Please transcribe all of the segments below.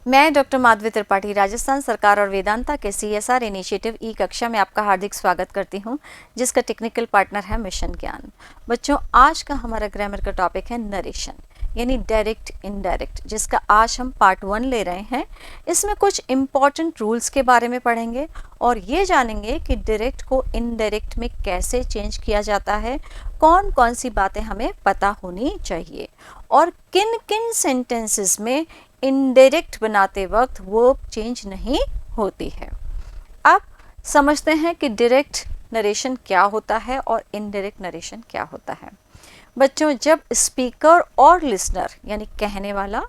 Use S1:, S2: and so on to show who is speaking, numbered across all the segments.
S1: मैं डॉक्टर माधवी त्रिपाठी राजस्थान सरकार और वेदांता के CSR इनिशिएटिव ई कक्षा में आपका हार्दिक स्वागत करती हूं, जिसका टेक्निकल पार्टनर है मिशन ज्ञान। बच्चों, आज का हमारा ग्रामर का टॉपिक है नरेशन, यानी डायरेक्ट इनडायरेक्ट, जिसका आज हम पार्ट 1 ले रहे हैं। इसमें कुछ इंपॉर्टेंट रूल्स के बारे में पढ़ेंगे और ये जानेंगे कि डायरेक्ट को इनडायरेक्ट में कैसे चेंज किया जाता है, कौन कौन सी बातें हमें पता होनी चाहिए और किन किन सेंटेंसेस में इनडायरेक्ट बनाते वक्त वर्ब चेंज नहीं होती है। अब समझते हैं कि डायरेक्ट नरेशन क्या होता है और इनडायरेक्ट नरेशन क्या होता है। बच्चों, जब स्पीकर और लिसनर यानी कहने वाला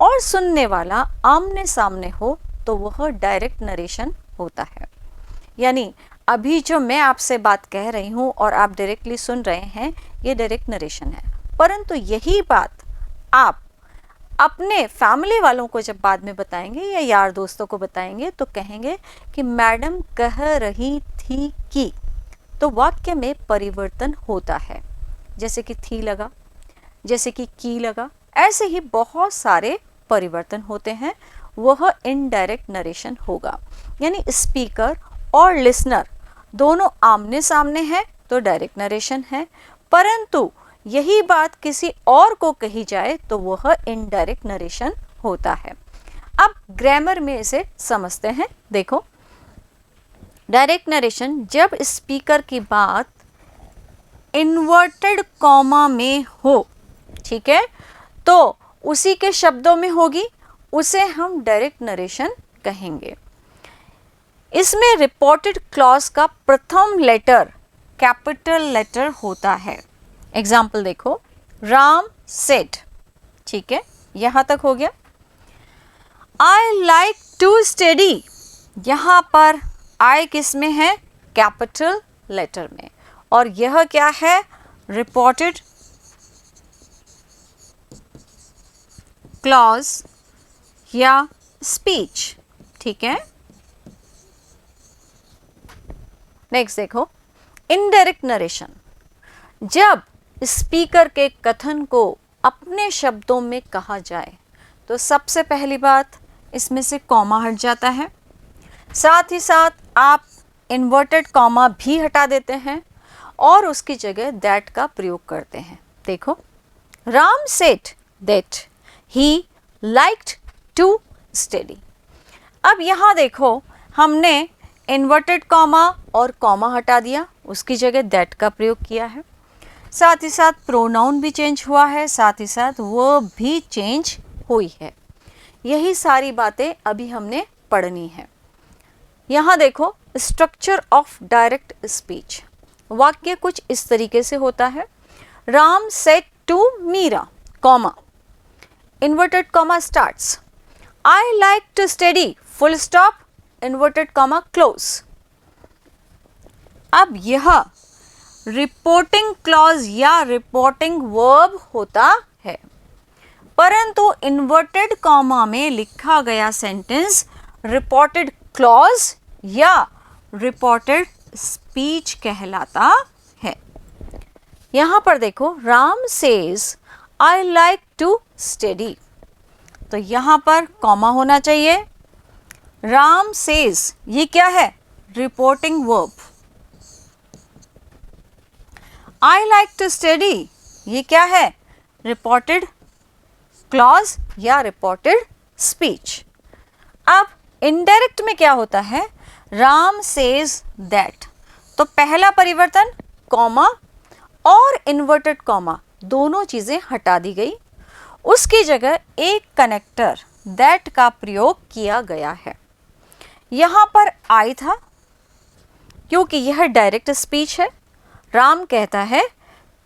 S1: और सुनने वाला आमने सामने हो तो वह डायरेक्ट नरेशन होता है। यानी अभी जो मैं आपसे बात कह रही हूँ और आप डायरेक्टली सुन रहे हैं, ये डायरेक्ट नरेशन है। परंतु यही बात आप अपने फैमिली वालों को जब बाद में बताएंगे या यार दोस्तों को बताएंगे तो कहेंगे कि मैडम कह रही थी कि, तो वाक्य में परिवर्तन होता है। जैसे कि थी लगा, जैसे कि की लगा, ऐसे ही बहुत सारे परिवर्तन होते हैं, वह इनडायरेक्ट नरेशन होगा। यानी स्पीकर और लिसनर दोनों आमने सामने हैं तो डायरेक्ट नरेशन है, परंतु यही बात किसी और को कही जाए तो वह इनडायरेक्ट नरेशन होता है। अब ग्रामर में इसे समझते हैं। देखो, डायरेक्ट नरेशन जब स्पीकर की बात इन्वर्टेड कॉमा में हो, ठीक है, तो उसी के शब्दों में होगी, उसे हम डायरेक्ट नरेशन कहेंगे। इसमें रिपोर्टेड क्लॉज का प्रथम लेटर कैपिटल लेटर होता है। एग्जाम्पल देखो, राम सेड, ठीक है, यहां तक हो गया। आई लाइक टू स्टडी, यहां पर आई किस में है? कैपिटल लेटर में, और यह क्या है? रिपोर्टेड क्लॉज या स्पीच, ठीक है। नेक्स्ट देखो, इनडायरेक्ट नरेशन, जब स्पीकर के कथन को अपने शब्दों में कहा जाए तो सबसे पहली बात, इसमें से कॉमा हट जाता है, साथ ही साथ आप इन्वर्टेड कॉमा भी हटा देते हैं और उसकी जगह दैट का प्रयोग करते हैं। देखो, Ram said that he liked to study. अब यहाँ देखो, हमने इन्वर्टेड कॉमा और कॉमा हटा दिया, उसकी जगह दैट का प्रयोग किया है, साथ ही साथ प्रोनाउन भी चेंज हुआ है, साथ ही साथ वर्ब भी चेंज हुई है। यही सारी बातें अभी हमने पढ़नी है। यहाँ देखो, स्ट्रक्चर ऑफ डायरेक्ट स्पीच, वाक्य कुछ इस तरीके से होता है। Ram said to Meera, comma, inverted comma starts, I like to study, full stop, inverted comma close. अब यह रिपोर्टिंग क्लॉज या रिपोर्टिंग वर्ब होता है, परंतु इन्वर्टेड कॉमा में लिखा गया सेंटेंस रिपोर्टेड क्लॉज या रिपोर्टेड स्पीच कहलाता है। यहां पर देखो, Ram says I like to study, तो यहां पर कॉमा होना चाहिए। राम सेज, ये क्या है? Reporting verb. I like to study, ये क्या है? रिपोर्टेड क्लॉज या रिपोर्टेड स्पीच। अब इनडायरेक्ट में क्या होता है? राम सेज दैट, तो पहला परिवर्तन कॉमा और इन्वर्टेड कॉमा दोनों चीजें हटा दी गई, उसकी जगह एक कनेक्टर दैट का प्रयोग किया गया है। यहां पर आई था क्योंकि यह डायरेक्ट स्पीच है। राम कहता है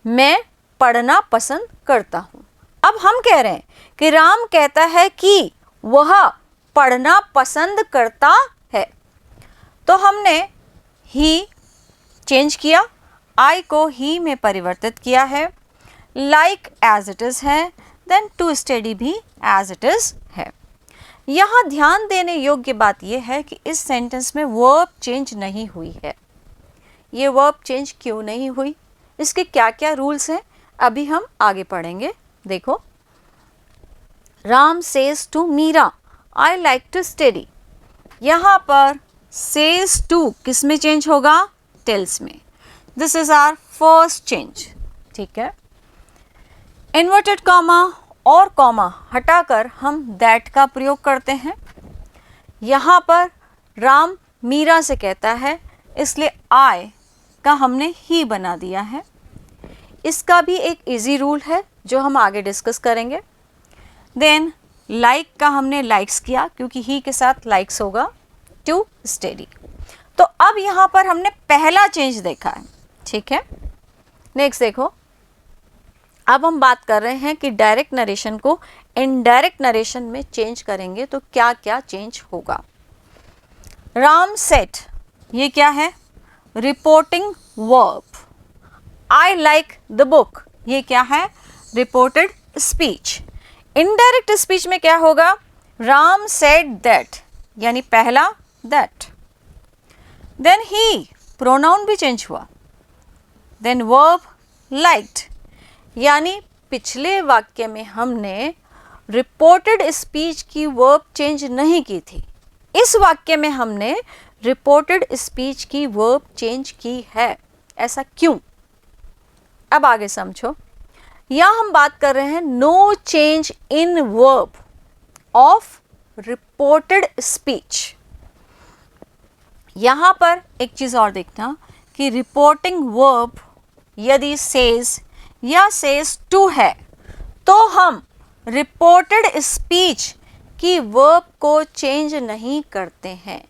S1: मैं पढ़ना पसंद करता हूं। अब हम कह रहे हैं कि राम कहता है कि वह पढ़ना पसंद करता है, तो हमने ही चेंज किया, आई को ही में परिवर्तित किया है, लाइक एज इट इज है, देन टू स्टडी भी एज इट इज है। यहाँ ध्यान देने योग्य बात यह है कि इस सेंटेंस में वर्ब चेंज नहीं हुई है। ये वर्ब चेंज क्यों नहीं हुई, इसके क्या क्या रूल्स हैं, अभी हम आगे पढ़ेंगे। देखो, Ram says to Meera I like to study. यहाँ पर सेज टू किस में चेंज होगा? टेल्स में। This is our first change. ठीक है। इन्वर्टेड कॉमा और कॉमा हटाकर हम दैट का प्रयोग करते हैं। यहाँ पर राम मीरा से कहता है, इसलिए आई का हमने ही बना दिया है। इसका भी एक इजी रूल है जो हम आगे डिस्कस करेंगे। देन लाइक का हमने लाइक्स किया क्योंकि ही के साथ लाइक्स होगा, टू स्टडी। तो अब यहाँ पर हमने पहला चेंज देखा है। ठीक है। नेक्स्ट देखो, अब हम बात कर रहे हैं कि डायरेक्ट नरेशन को इनडायरेक्ट नरेशन में चेंज करेंगे तो क्या क्या चेंज होगा। राम सेड, ये क्या है? Reporting verb. I like the book, ये क्या है? Reported speech. इनडायरेक्ट स्पीच में क्या होगा? राम सेड दैट, यानी पहला दैट। देन ही, प्रोनाउन भी चेंज हुआ। देन वर्ब लाइक्ड, यानी पिछले वाक्य में हमने रिपोर्टेड स्पीच की वर्ब चेंज नहीं की थी, इस वाक्य में हमने रिपोर्टेड स्पीच की वर्ब चेंज की है। ऐसा क्यों? अब आगे समझो। यहां हम बात कर रहे हैं no change in verb of reported speech. यहां पर एक चीज और देखना कि रिपोर्टिंग वर्ब यदि सेज या सेज टू है तो हम रिपोर्टेड स्पीच की वर्ब को चेंज नहीं करते हैं।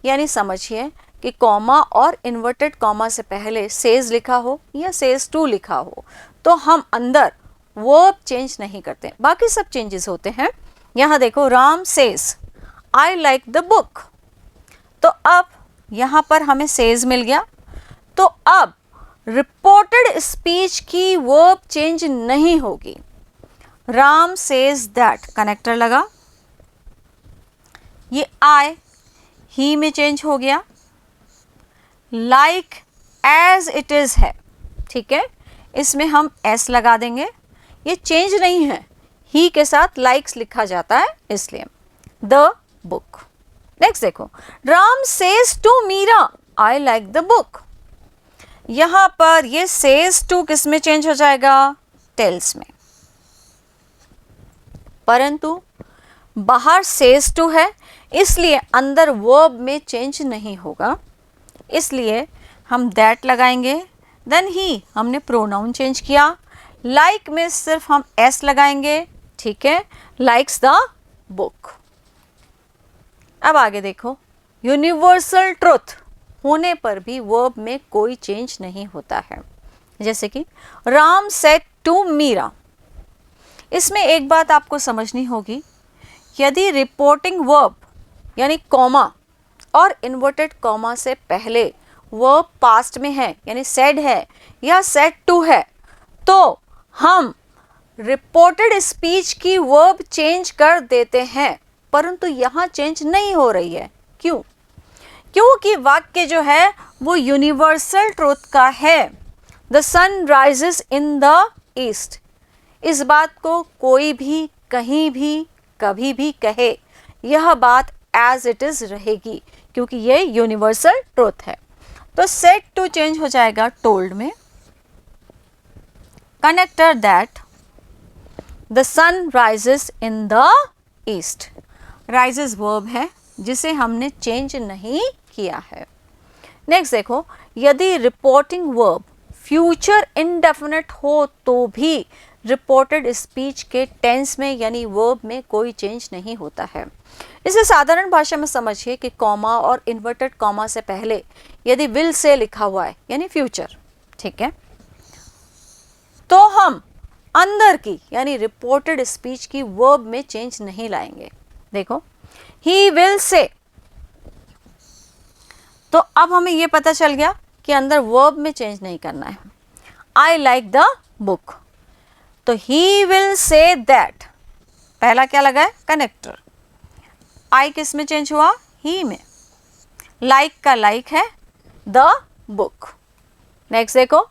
S1: यानी समझिए कि कॉमा और इन्वर्टेड कॉमा से पहले सेज लिखा हो या सेज टू लिखा हो तो हम अंदर वर्ब चेंज नहीं करते, बाकी सब चेंजेस होते हैं। यहाँ देखो, Ram says I like the book, तो अब यहाँ पर हमें सेज मिल गया। तो अब रिपोर्टेड स्पीच की वर्ब चेंज नहीं होगी। राम सेज दैट, कनेक्टर लगा, ये आई ही में चेंज हो गया। लाइक एज इट इज है, ठीक है, इसमें हम एस लगा देंगे, ये चेंज नहीं है, ही के साथ लाइक्स लिखा जाता है इसलिए। The book. नेक्स्ट देखो, Ram says to Meera I like the book. यहां पर ये सेज टू किस में चेंज हो जाएगा? टेल्स में। परंतु बाहर सेज टू है इसलिए अंदर वर्ब में चेंज नहीं होगा, इसलिए हम दैट लगाएंगे। देन ही, हमने प्रोनाउन चेंज किया। लाइक में सिर्फ हम एस लगाएंगे, ठीक है, लाइक्स द बुक। अब आगे देखो, यूनिवर्सल ट्रुथ होने पर भी वर्ब में कोई चेंज नहीं होता है। जैसे कि राम सेड टू मीरा। इसमें एक बात आपको समझनी होगी, यदि रिपोर्टिंग वर्ब यानी कॉमा और इन्वर्टेड कॉमा से पहले वर्ब पास्ट में है यानी सेड है या सेड टू है तो हम रिपोर्टेड स्पीच की वर्ब चेंज कर देते हैं, परंतु यहाँ चेंज नहीं हो रही है। क्यों? क्योंकि वाक्य जो है वो यूनिवर्सल ट्रुथ का है। The sun rises in the east. इस बात को कोई भी कहीं भी कभी भी कहे, यह बात एज इट इज रहेगी क्योंकि ये यूनिवर्सल ट्रुथ है। तो सेड टू चेंज हो जाएगा टोल्ड में। Connector that the sun rises in the east. Rises verb है जिसे हमने चेंज नहीं किया है। नेक्स्ट देखो, यदि रिपोर्टिंग वर्ब फ्यूचर इंडेफिनिट हो तो भी रिपोर्टेड स्पीच के टेंस में यानी वर्ब में कोई चेंज नहीं होता है। इसे साधारण भाषा में समझिए कि कॉमा और इन्वर्टेड कॉमा से पहले यदि विल से लिखा हुआ है यानी फ्यूचर, ठीक है, तो हम अंदर की यानी रिपोर्टेड स्पीच की वर्ब में चेंज नहीं लाएंगे। देखो, ही विल से, तो अब हमें यह पता चल गया कि अंदर वर्ब में चेंज नहीं करना है। आई लाइक द बुक, तो ही विल से दैट, पहला क्या लगा है? कनेक्टर। आई किस में चेंज हुआ? ही में। लाइक का लाइक है द बुक। नेक्स्ट देखो,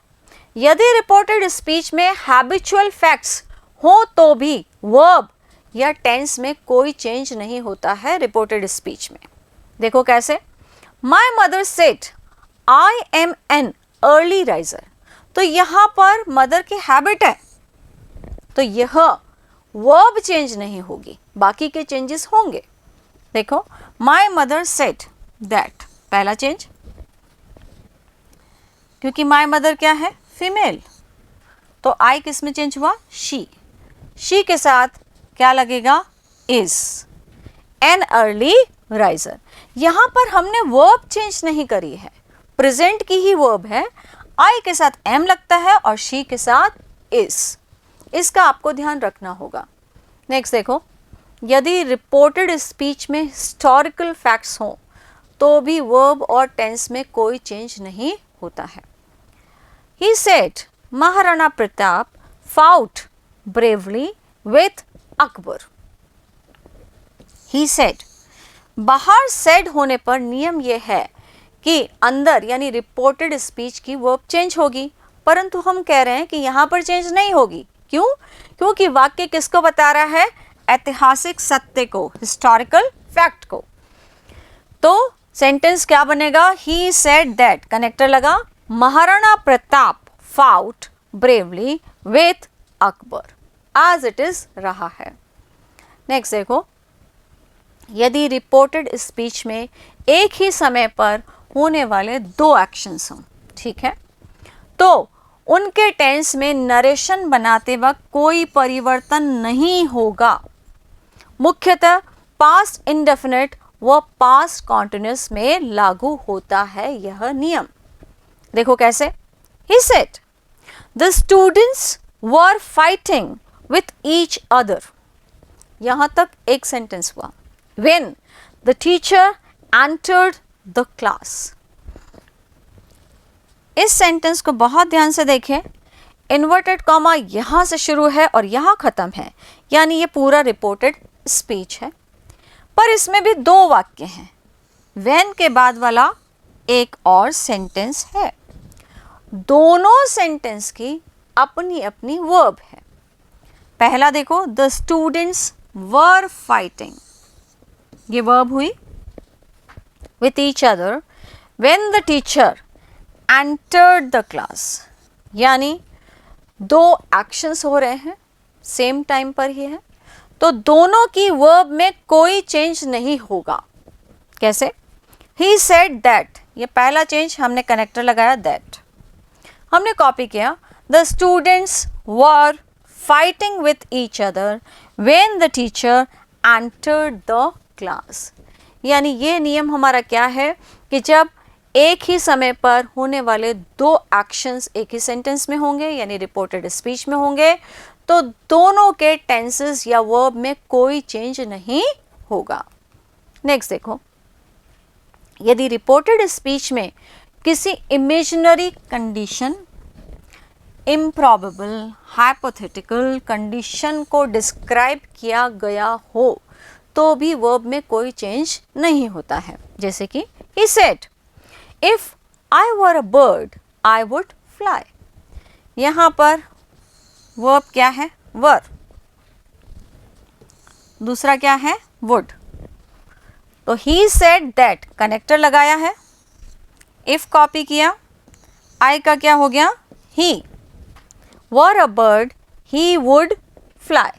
S1: यदि रिपोर्टेड स्पीच में हैबिचुअल फैक्ट्स हो तो भी वर्ब या टेंस में कोई चेंज नहीं होता है रिपोर्टेड स्पीच में। देखो कैसे, my mother said I am an early riser, तो यहाँ पर मदर की हैबिट है, तो यह वर्ब चेंज नहीं होगी, बाकी के चेंजेस होंगे। देखो, माई मदर सेड दैट, पहला चेंज, क्योंकि माई मदर क्या है, फीमेल, तो आई किस में चेंज हुआ, शी के साथ क्या लगेगा, इज, एन अर्ली राइजर। यहां पर हमने वर्ब चेंज नहीं करी है, प्रेजेंट की ही वर्ब है, आई के साथ एम लगता है और शी के साथ इज, इसका आपको ध्यान रखना होगा। नेक्स्ट देखो, यदि रिपोर्टेड स्पीच में हिस्टोरिकल फैक्ट्स हों तो भी वर्ब और टेंस में कोई चेंज नहीं होता है। He said Maharana Pratap fought bravely with Akbar. He said, बाहर said होने पर नियम यह है कि अंदर यानी रिपोर्टेड स्पीच की वर्ब चेंज होगी, परंतु हम कह रहे हैं कि यहाँ पर चेंज नहीं होगी। क्यों? क्योंकि वाक्य किसको बता रहा है, ऐतिहासिक सत्य को, हिस्टोरिकल फैक्ट को। तो सेंटेंस क्या बनेगा, ही सेड दैट, कनेक्टर लगा, Maharana Pratap fought bravely with Akbar, as it is रहा है। नेक्स्ट देखो, यदि रिपोर्टेड स्पीच में एक ही समय पर होने वाले दो एक्शंस हों, ठीक है, तो उनके टेंस में नरेशन बनाते वक्त कोई परिवर्तन नहीं होगा। मुख्यतः पास्ट इंडेफिनिट व पास्ट कॉन्टिन्यूअस में लागू होता है यह नियम। देखो कैसे, he said the students were fighting with each other, यहां तक एक सेंटेंस हुआ। when the teacher entered the class, इस सेंटेंस को बहुत ध्यान से देखें, इन्वर्टेड कॉमा यहां से शुरू है और यहां खत्म है, यानी ये पूरा रिपोर्टेड स्पीच है, पर इसमें भी दो वाक्य हैं, when के बाद वाला एक और सेंटेंस है, दोनों सेंटेंस की अपनी अपनी वर्ब है। पहला देखो, द स्टूडेंट्स वर फाइटिंग, ये वर्ब हुई, with each other when the teacher entered the class, यानी दो एक्शंस हो रहे हैं, सेम टाइम पर ही है, तो दोनों की वर्ब में कोई चेंज नहीं होगा। कैसे, ही सेड दैट, ये पहला चेंज हमने कनेक्टर लगाया दैट, हमने कॉपी किया, the students were fighting with each other when the teacher entered the class, यानी ये नियम हमारा क्या है कि जब एक ही समय पर होने वाले दो एक्शंस एक ही सेंटेंस में होंगे यानी रिपोर्टेड स्पीच में होंगे, तो दोनों के टेंसेस या वर्ब में कोई चेंज नहीं होगा। नेक्स्ट देखो, यदि रिपोर्टेड स्पीच में किसी imaginary condition, improbable, hypothetical condition को डिस्क्राइब किया गया हो तो भी वर्ब में कोई चेंज नहीं होता है। जैसे कि he said, if I were a bird, I would fly, यहाँ पर वर्ब क्या है, वर, दूसरा क्या है, would, तो he said that कनेक्टर लगाया है, if कॉपी किया, I का क्या हो गया, he, were a bird, he would fly।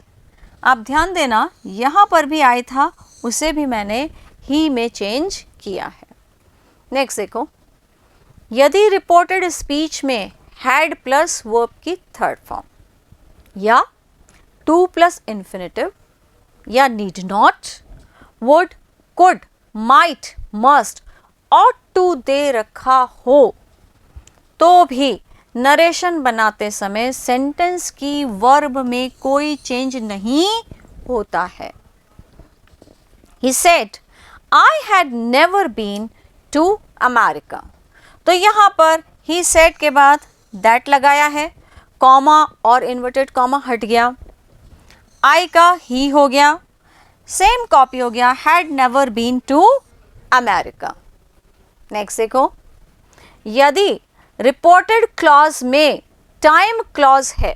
S1: आप ध्यान देना, यहाँ पर भी I था, उसे भी मैंने he में चेंज किया है। नेक्स्ट देखो, यदि रिपोर्टेड स्पीच में हैड प्लस वर्ब की थर्ड फॉर्म या टू प्लस इन्फिनेटिव या need not, would, could, might, must, ought to दे रखा हो तो भी नरेशन बनाते समय सेंटेंस की वर्ब में कोई चेंज नहीं होता है। He said, I had never been to America, तो यहाँ पर he said के बाद that लगाया है, कॉमा और इन्वर्टेड कॉमा हट गया, I का he हो गया, सेम कॉपी हो गया, had never been to America। Next देखो, यदि रिपोर्टेड क्लॉज में टाइम क्लॉज है,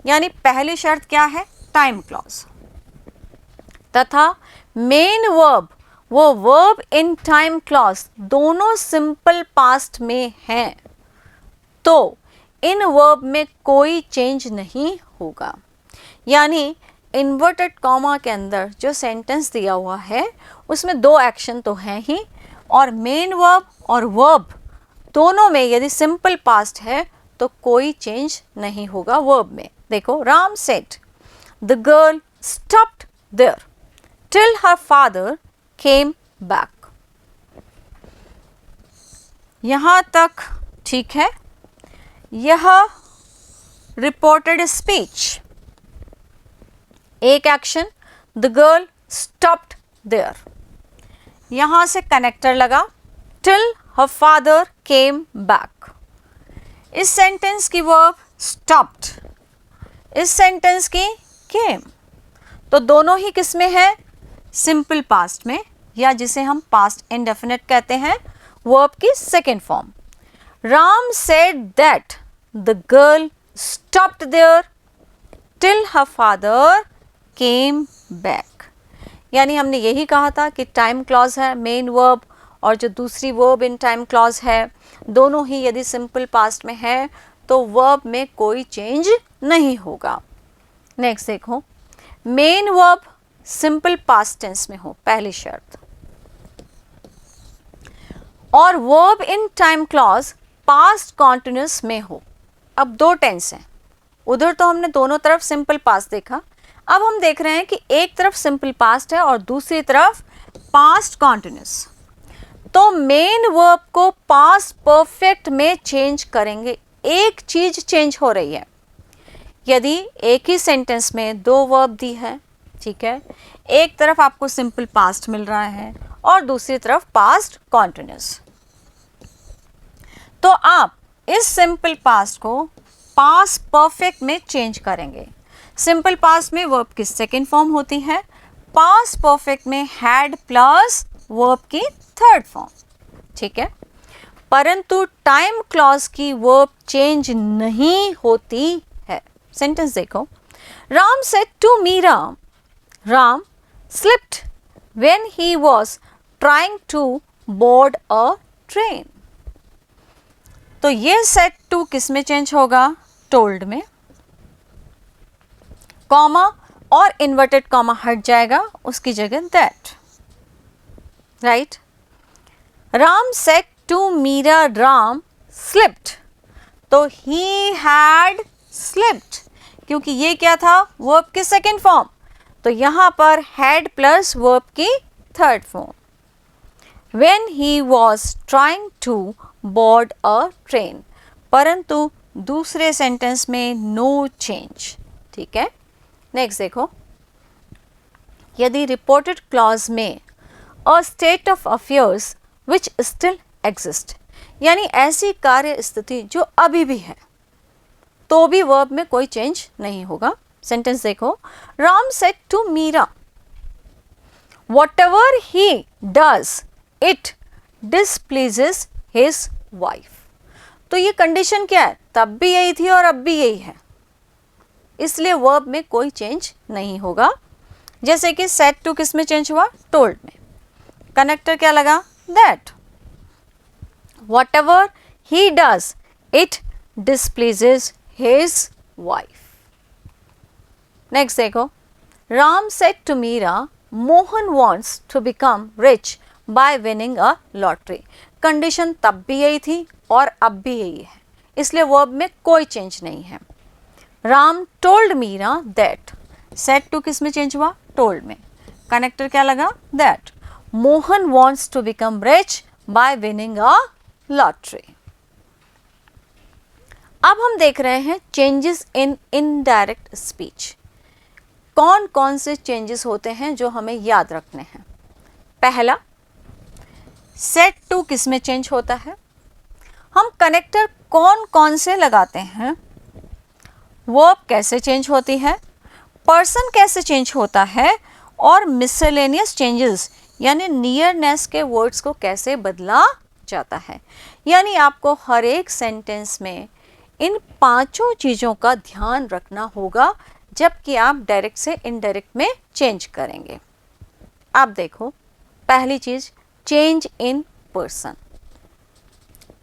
S1: यानी पहली शर्त क्या है, टाइम क्लॉज, तथा मेन वर्ब, वो वर्ब इन टाइम क्लॉज दोनों सिंपल पास्ट में हैं, तो इन वर्ब में कोई चेंज नहीं होगा। यानी इन्वर्टेड कॉमा के अंदर जो सेंटेंस दिया हुआ है उसमें दो एक्शन तो हैं ही, और मेन वर्ब और वर्ब दोनों में यदि सिंपल पास्ट है तो कोई चेंज नहीं होगा वर्ब में। देखो, Ram said the girl stopped there till her father came back. यहां तक ठीक है। यह रिपोर्टेड स्पीच, एक action the girl stopped there, यहां से कनेक्टर लगा till her father came back. इस सेंटेंस की वर्ब स्टॉप्ड, इस सेंटेंस की केम, तो दोनों ही किस में है? सिंपल पास्ट में, या जिसे हम पास्ट इंडेफिनिट कहते हैं, वर्ब की second form. Ram said that the girl stopped there till her father came back. यानी हमने यही कहा था कि टाइम क्लॉज है मेन वर्ब, और जो दूसरी वर्ब इन टाइम क्लॉज है, दोनों ही यदि सिंपल पास्ट में है तो वर्ब में कोई चेंज नहीं होगा। नेक्स्ट देखो, main verb simple past tense में हो, पहली शर्त, और verb in time clause past continuous में हो। अब दो टेंस हैं, उधर तो हमने दोनों तरफ सिंपल पास्ट देखा, अब हम देख रहे हैं कि एक तरफ सिंपल पास्ट है और दूसरी तरफ पास्ट कॉन्टिन्यूस। तो मेन वर्ब को पास्ट परफेक्ट में चेंज करेंगे। एक चीज चेंज हो रही है, यदि एक ही सेंटेंस में दो वर्ब दी है, ठीक है, एक तरफ आपको सिंपल पास्ट मिल रहा है और दूसरी तरफ पास्ट कॉन्टिन्यूस, तो आप इस सिंपल पास्ट को पास्ट परफेक्ट में चेंज करेंगे। सिंपल पास्ट में वर्ब की सेकेंड फॉर्म होती है, पास्ट परफेक्ट में हैड प्लस वर्ब की थर्ड फॉर्म, ठीक है। परंतु टाइम क्लॉज की वर्ब चेंज नहीं होती है। सेंटेंस देखो, Ram said to Meera Ram slipped when he was trying to board a train. तो ये सेड टू किस में चेंज होगा? टोल्ड में। कॉमा और इन्वर्टेड कॉमा हट जाएगा, उसकी जगह that, right. Ram said to Meera Ram slipped, तो ही हैड स्लिप्ड, क्योंकि ये क्या था? वर्ब की सेकेंड फॉर्म, तो यहां पर हैड प्लस वर्ब की third form. When he was trying to board a train, परंतु दूसरे सेंटेंस में नो चेंज, ठीक है। नेक्स्ट देखो, यदि रिपोर्टेड क्लॉज में a state of affairs which still exist, यानी ऐसी कार्य स्थिति जो अभी भी है, तो भी वर्ब में कोई चेंज नहीं होगा। सेंटेंस देखो, Ram said to Meera whatever he does it displeases his wife। तो ये कंडीशन क्या है? तब भी यही थी और अब भी यही है, इसलिए वर्ब में कोई चेंज नहीं होगा। जैसे कि सेड टू किस में चेंज हुआ? टोल्ड में। कनेक्टर क्या लगा? That. whatever he does it displeases his wife। Next देखो, Ram said to Meera Mohan wants to become rich by winning a lottery। Condition तब भी यही थी और अब भी यही है, इसलिए वर्ब में कोई चेंज नहीं है। Ram told Meera that, said to किस में चेंज हुआ? टोल्ड में। कनेक्टर क्या लगा? That. Mohan wants to become rich by winning a lottery। अब हम देख रहे हैं चेंजेस इन इनडायरेक्ट स्पीच। कौन कौन से चेंजेस होते हैं जो हमें याद रखने हैं? पहला, सेड टू किस में चेंज होता है? हम कनेक्टर कौन कौन से लगाते हैं? वर्ब कैसे चेंज होती है? पर्सन कैसे चेंज होता है? और मिसलेनियस चेंजेस यानी नियरनेस के वर्ड्स को कैसे बदला जाता है। यानी आपको हर एक सेंटेंस में इन पांचों चीज़ों का ध्यान रखना होगा जबकि आप डायरेक्ट से इनडायरेक्ट में चेंज करेंगे। अब देखो, पहली चीज चेंज इन पर्सन।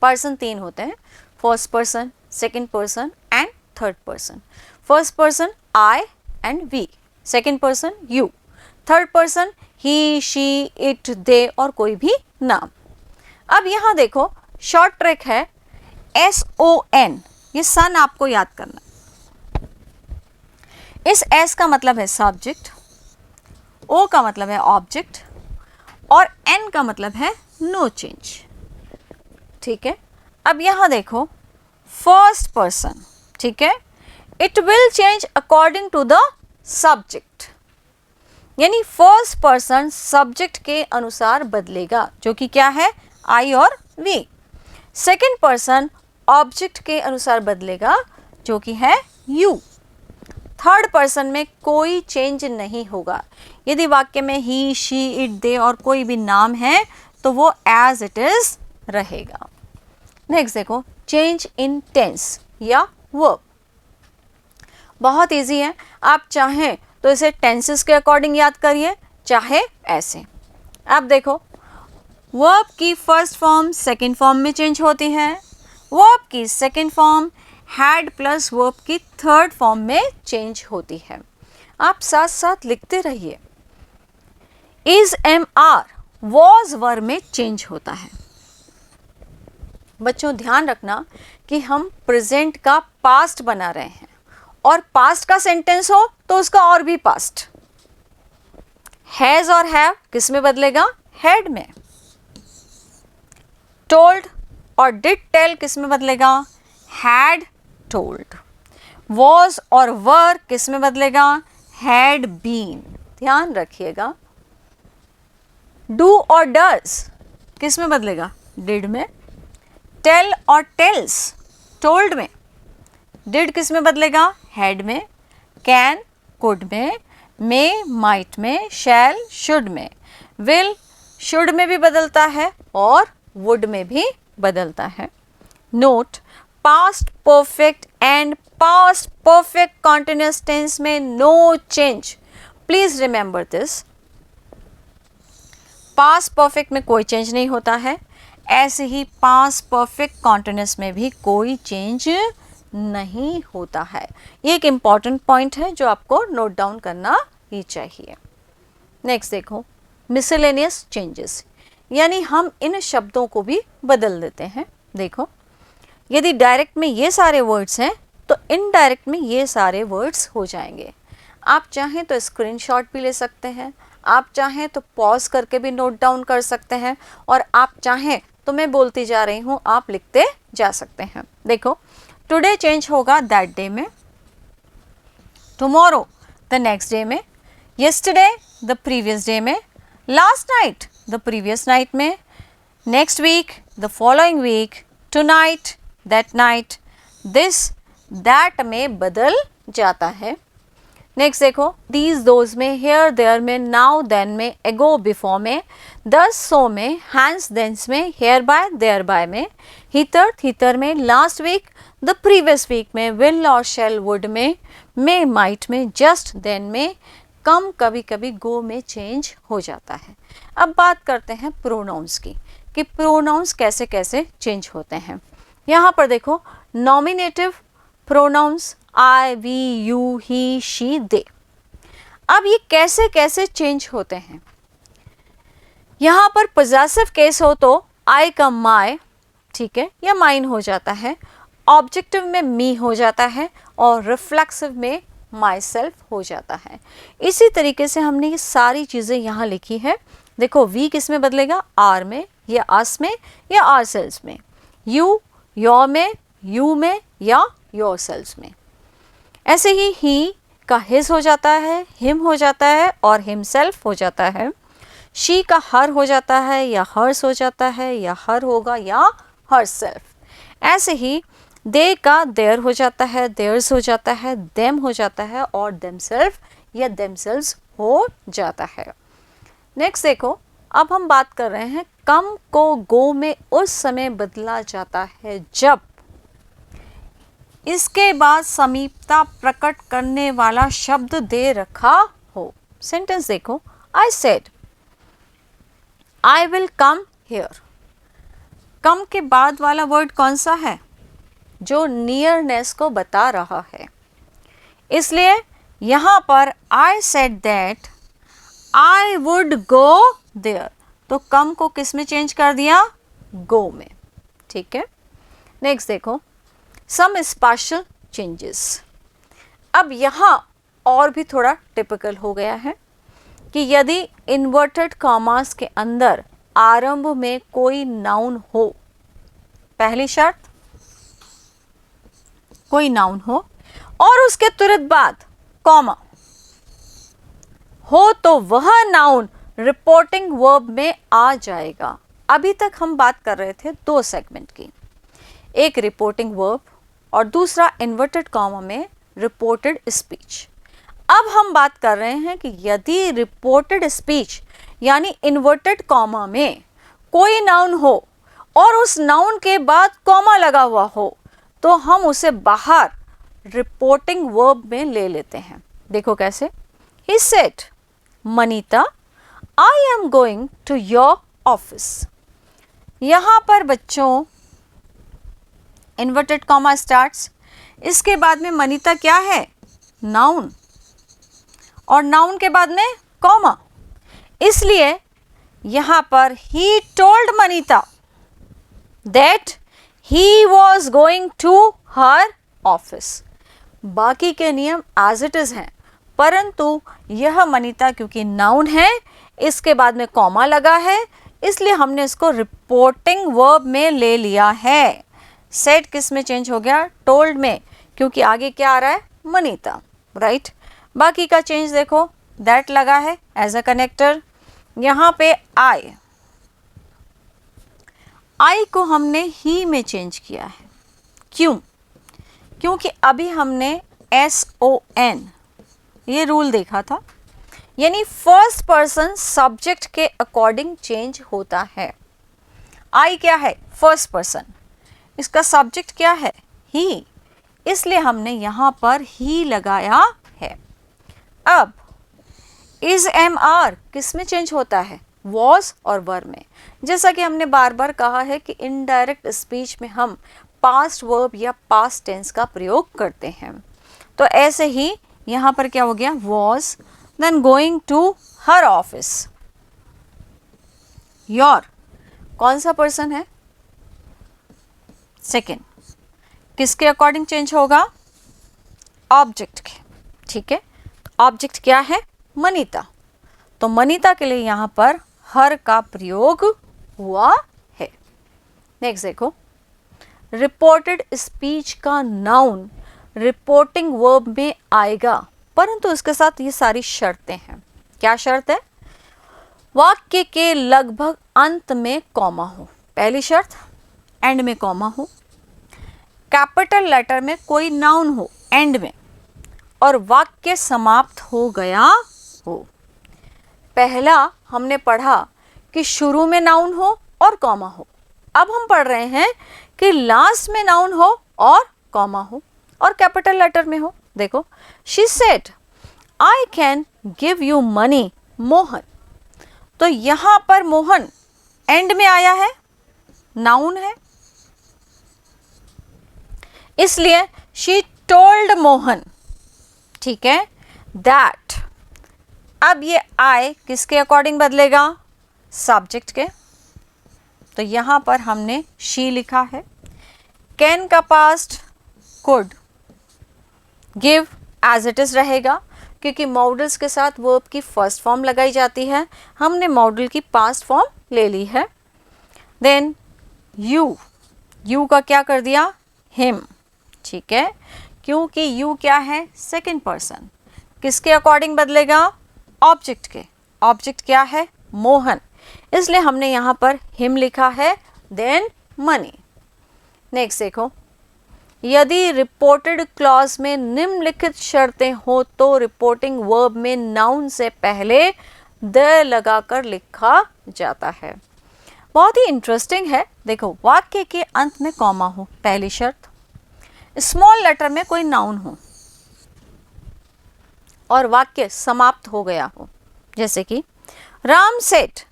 S1: पर्सन 3 होते हैं, first person, second person and third person. First person I and we, second person you, third person he, she, it, they और कोई भी नाम। अब यहां देखो शॉर्ट ट्रिक है SON, ये सन आपको याद करना। इस S का मतलब है सब्जेक्ट, O का मतलब है ऑब्जेक्ट और N का मतलब है नो चेंज। ठीक है, अब यहां देखो फर्स्ट पर्सन, ठीक है, it will change according to the subject, यानी फर्स्ट पर्सन सब्जेक्ट के अनुसार बदलेगा, जो कि क्या है आई और वी। सेकंड पर्सन ऑब्जेक्ट के अनुसार बदलेगा, जो कि है यू। थर्ड पर्सन में कोई चेंज नहीं होगा। यदि वाक्य में ही, शी, इट, दे और कोई भी नाम है तो वो एज इट इज रहेगा। नेक्स्ट देखो चेंज इन टेंस या वर्ब। बहुत इजी है, आप चाहें तो इसे टेंसेस के अकॉर्डिंग याद करिए, चाहे ऐसे। अब देखो वर्ब की फर्स्ट फॉर्म सेकंड फॉर्म में चेंज होती है, वर्ब की second form had plus verb की थर्ड फॉर्म में चेंज होती है। आप साथ साथ लिखते रहिए। इज MR वॉज वर में चेंज होता है। बच्चों ध्यान रखना कि हम प्रेजेंट का पास्ट बना रहे हैं और पास्ट का सेंटेंस हो तो उसका और भी पास्ट। हैज और हैव किस में बदलेगा, हैड में। टोल्ड और डिड टेल किस में बदलेगा, हैड टोल्ड। वॉज और वर किस में बदलेगा, हैड बीन। ध्यान रखिएगा। डू और डज किस में बदलेगा, डिड में। टेल और टेल्स टोल्ड में। डिड किस में बदलेगा, हैड में। कैन कुड में। मे माइट में। शैल शुड में। विल शुड में भी बदलता है और वुड में भी बदलता है। Note past perfect and past perfect continuous tense में no change. Please remember this. Past perfect में कोई चेंज नहीं होता है, ऐसे ही पास्ट परफेक्ट कॉन्टिन्यूअस में भी कोई चेंज नहीं होता है। ये एक इंपॉर्टेंट पॉइंट है जो आपको नोट डाउन करना ही चाहिए। नेक्स्ट देखो मिसलेनियस चेंजेस, यानी हम इन शब्दों को भी बदल देते हैं। देखो यदि डायरेक्ट में ये सारे वर्ड्स हैं तो इनडायरेक्ट में ये सारे वर्ड्स हो जाएंगे। आप चाहें तो स्क्रीनशॉट भी ले सकते हैं, आप चाहें तो पॉज करके भी नोट डाउन कर सकते हैं और आप चाहें तो मैं बोलती जा रही हूँ, आप लिखते जा सकते हैं। देखो टुडे चेंज होगा दैट डे में, टुमारो द नेक्स्ट डे में, येस्टरडे द प्रीवियस डे में, last night the previous night में, next week the following week, tonight that night, this that में बदल जाता है। नेक्स्ट देखो दीज दोज में, हेयर देयर में, नाउ देन में, एगो बिफोर में, दस सो में, हैंस देंस में, हेयर बाय देयर बाय में, हितर थीतर में, last week the previous week में, विल और शेल वुड में, मे माइट में, जस्ट देन में, कम कभी कभी गो में चेंज हो जाता है। अब बात करते हैं प्रोनाउंस की कि प्रोनाउंस कैसे कैसे चेंज होते हैं। यहाँ पर देखो nominative pronouns I, we, you, he, she, they. अब ये कैसे कैसे चेंज होते हैं। यहाँ पर पॉजेसिव केस हो तो आई का माय, ठीक है, या माइन हो जाता है। ऑब्जेक्टिव में मी हो जाता है और रिफ्लेक्सिव में माई सेल्फ हो जाता है। इसी तरीके से हमने ये सारी चीज़ें यहाँ लिखी है। देखो वी किस में बदलेगा, आर में या अस में या आर सेल्स में, यू योर में, यू में या योर सेल्स में। ऐसे ही का हिज हो जाता है, हिम हो जाता है और हिमसेल्फ हो जाता है। शी का हर हो जाता है या हर्स हो जाता है या हर होगा या हर सेल्फ। ऐसे ही दे का देयर हो जाता है, देयर्स हो जाता है, देम हो जाता है और देमसेल्फ या देमसेल्व्स हो जाता है। नेक्स्ट देखो अब हम बात कर रहे हैं कम को गो में उस समय बदला जाता है जब इसके बाद समीपता प्रकट करने वाला शब्द दे रखा हो। सेंटेंस देखो, I said I will come here. Come के बाद वाला वर्ड कौन सा है? जो नियरनेस को बता रहा है। इसलिए यहां पर I said that I would go there, तो कम को किस में चेंज कर दिया? गो में। ठीक है, नेक्स्ट देखो, सम स्पेशल चेंजेस। अब यहां और भी थोड़ा टिपिकल हो गया है कि यदि इन्वर्टेड कॉमास के अंदर आरंभ में कोई नाउन हो, पहली शर्त कोई नाउन हो और उसके तुरंत बाद कॉमा हो, तो वह नाउन रिपोर्टिंग वर्ब में आ जाएगा। अभी तक हम बात कर रहे थे दो सेगमेंट की, एक रिपोर्टिंग वर्ब और दूसरा इन्वर्टेड कॉमा में रिपोर्टेड स्पीच। अब हम बात कर रहे हैं कि यदि रिपोर्टेड स्पीच यानी इन्वर्टेड कॉमा में कोई नाउन हो और उस नाउन के बाद कॉमा लगा हुआ हो, तो हम उसे बाहर रिपोर्टिंग वर्ब में ले लेते हैं। देखो कैसे, he said Manita I am going to your office. यहां पर बच्चों इन्वर्टेड कॉमा स्टार्ट्स, इसके बाद में मनीता क्या है? नाउन, और नाउन के बाद में कॉमा। इसलिए यहां पर he told Manita that he was going to her office. बाकी के नियम एज इट इज हैं, परंतु यह मनीता क्योंकि नाउन है, इसके बाद में कॉमा लगा है, इसलिए हमने इसको रिपोर्टिंग वर्ब में ले लिया है। सेड किस में चेंज हो गया? टोल्ड में, क्योंकि आगे क्या आ रहा है? मनीता, राइट। बाकी का चेंज देखो, दैट लगा है एज अ कनेक्टर। यहां पे आई को हमने ही में चेंज किया है। क्यों? क्योंकि अभी हमने SON ये रूल देखा था, यानी फर्स्ट पर्सन सब्जेक्ट के अकॉर्डिंग चेंज होता है। आई क्या है? फर्स्ट पर्सन, इसका सब्जेक्ट क्या है? ही, इसलिए हमने यहां पर ही लगाया है। अब इज MR किस में चेंज होता है? वॉज और वर में। जैसा कि हमने बार बार कहा है कि इनडायरेक्ट स्पीच में हम पास्ट वर्ब या पास्ट टेंस का प्रयोग करते हैं, तो ऐसे ही यहां पर क्या हो गया? Was, then going to her office. Your कौन सा पर्सन है? सेकेंड, किसके अकॉर्डिंग चेंज होगा? ऑब्जेक्ट के। ठीक है, ऑब्जेक्ट क्या है? मनीता, तो मनीता के लिए यहां पर हर का प्रयोग हुआ है। नेक्स्ट देखो, रिपोर्टेड स्पीच का नाउन रिपोर्टिंग वर्ब में आएगा, परंतु उसके साथ ये सारी शर्तें हैं। क्या शर्त है? वाक्य के लगभग अंत में कॉमा हो, पहली शर्त, एंड में कॉमा हो, कैपिटल लेटर में कोई नाउन हो एंड में, और वाक्य समाप्त हो गया हो। पहला हमने पढ़ा कि शुरू में नाउन हो और कॉमा हो। अब हम पढ़ रहे हैं कि लास्ट में नाउन हो और कॉमा हो और कैपिटल लेटर में हो। देखो, she said I can give you money Mohan, तो यहां पर मोहन एंड में आया है, नाउन है, इसलिए शी टोल्ड मोहन। ठीक है, दैट, अब ये आई किसके अकॉर्डिंग बदलेगा? सब्जेक्ट के, तो यहां पर हमने शी लिखा है। कैन का past could, give as it is रहेगा, क्योंकि मॉडल्स के साथ वर्ब की फर्स्ट फॉर्म लगाई जाती है, हमने मॉडल की पास्ट फॉर्म ले ली है। देन यू का क्या कर दिया? हिम। ठीक है, क्योंकि यू क्या है? सेकंड पर्सन, किसके अकॉर्डिंग बदलेगा? ऑब्जेक्ट के। ऑब्जेक्ट क्या है? मोहन, इसलिए हमने यहां पर हिम लिखा है। Then money. नेक्स्ट देखो, यदि रिपोर्टेड क्लॉज में निम्नलिखित शर्तें हो तो रिपोर्टिंग वर्ब में नाउन से पहले द लगाकर लिखा जाता है। बहुत ही इंटरेस्टिंग है। देखो, वाक्य के अंत में कॉमा हो, पहली शर्त, स्मॉल लेटर में कोई नाउन हो और वाक्य समाप्त हो गया हो, जैसे कि राम सेठ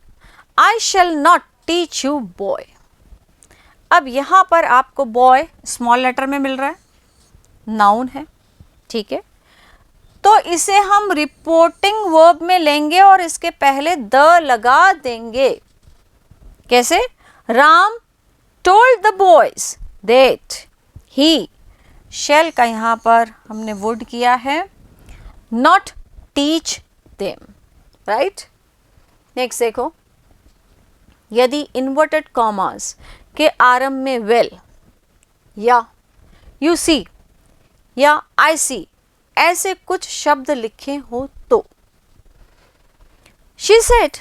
S1: I shall not teach you boy. अब यहाँ पर आपको बॉय स्मॉल लेटर में मिल रहा है, नाउन है, ठीक है, तो इसे हम रिपोर्टिंग वर्ब में लेंगे और इसके पहले द लगा देंगे। कैसे? Ram told the boys that he, shall का यहाँ पर हमने would किया है, not teach them, right? Next देखो, यदि इन्वर्टेड कॉमास के आरंभ में वेल या यू सी या आई सी ऐसे कुछ शब्द लिखे हो तो she said,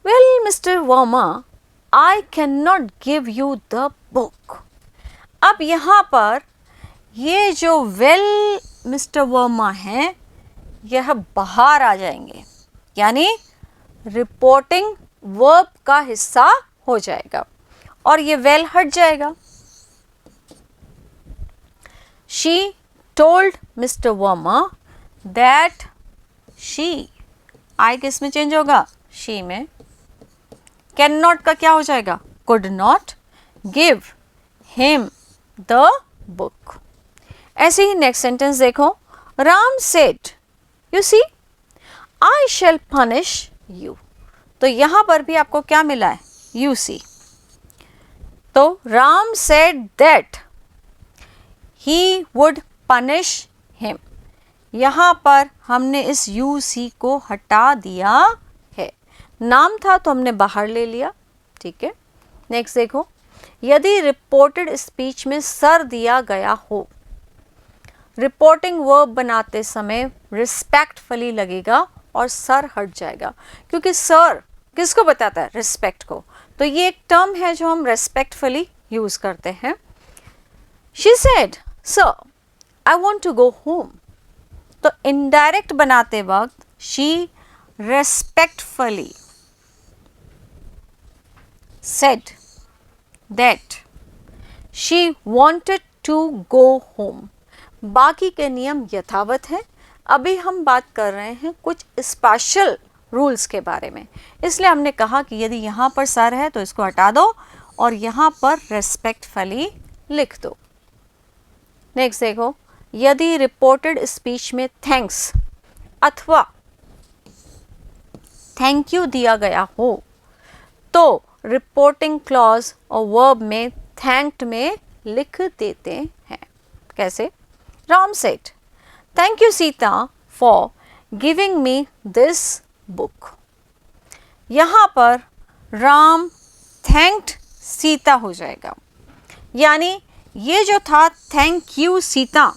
S1: well mister Verma, I can not give you the book. अब यहाँ पर ये जो वेल मिस्टर वर्मा है यह बाहर आ जाएंगे, यानी रिपोर्टिंग वर्ब का हिस्सा हो जाएगा और ये वेल हट जाएगा। She told mister Verma that she, I किस में चेंज होगा? शी में। कैन नॉट का क्या हो जाएगा? Could not give him the book. ऐसे ही नेक्स्ट सेंटेंस देखो, Ram said, you see I shall punish you. तो यहां पर भी आपको क्या मिला है? You see. तो Ram said that he would punish him, यहां पर हमने इस यू सी को हटा दिया है, नाम था तो हमने बाहर ले लिया, ठीक है। नेक्स्ट देखो, यदि रिपोर्टेड स्पीच में सर दिया गया हो, रिपोर्टिंग वर्ब बनाते समय रिस्पेक्टफुली लगेगा और सर हट जाएगा, क्योंकि सर किसको बताता है? रिस्पेक्ट को। तो ये एक टर्म है जो हम रेस्पेक्टफुली यूज करते हैं। She said, sir I want to go home. तो इनडायरेक्ट बनाते वक्त she respectfully said that she wanted to go home. बाकी के नियम यथावत हैं। अभी हम बात कर रहे हैं कुछ स्पेशल रूल्स के बारे में, इसलिए हमने कहा कि यदि यहाँ पर सर है तो इसको हटा दो और यहाँ पर रेस्पेक्टफुली लिख दो। नेक्स्ट देखो, यदि रिपोर्टेड स्पीच में थैंक्स अथवा थैंक यू दिया गया हो तो रिपोर्टिंग क्लॉज और वर्ब में थैंक्ड में लिख देते हैं। कैसे? Ram said, thank you Sita for giving me this book. यहाँ पर राम थैंक्ड सीता हो जाएगा, यानी ये जो था थैंक यू सीता,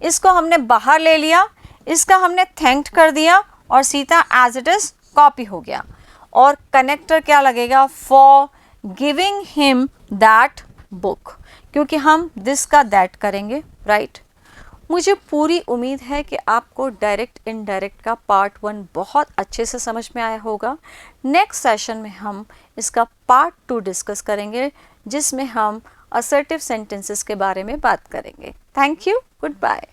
S1: इसको हमने बाहर ले लिया, इसका हमने थैंक्ड कर दिया और Sita as it is copy हो गया और कनेक्टर क्या लगेगा? For giving him that book, क्योंकि हम दिस का दैट करेंगे, राइट। मुझे पूरी उम्मीद है कि आपको डायरेक्ट इनडायरेक्ट का पार्ट 1 बहुत अच्छे से समझ में आया होगा। नेक्स्ट सेशन में हम इसका पार्ट 2 डिस्कस करेंगे, जिसमें हम असर्टिव सेंटेंसेस के बारे में बात करेंगे। Thank you, good bye.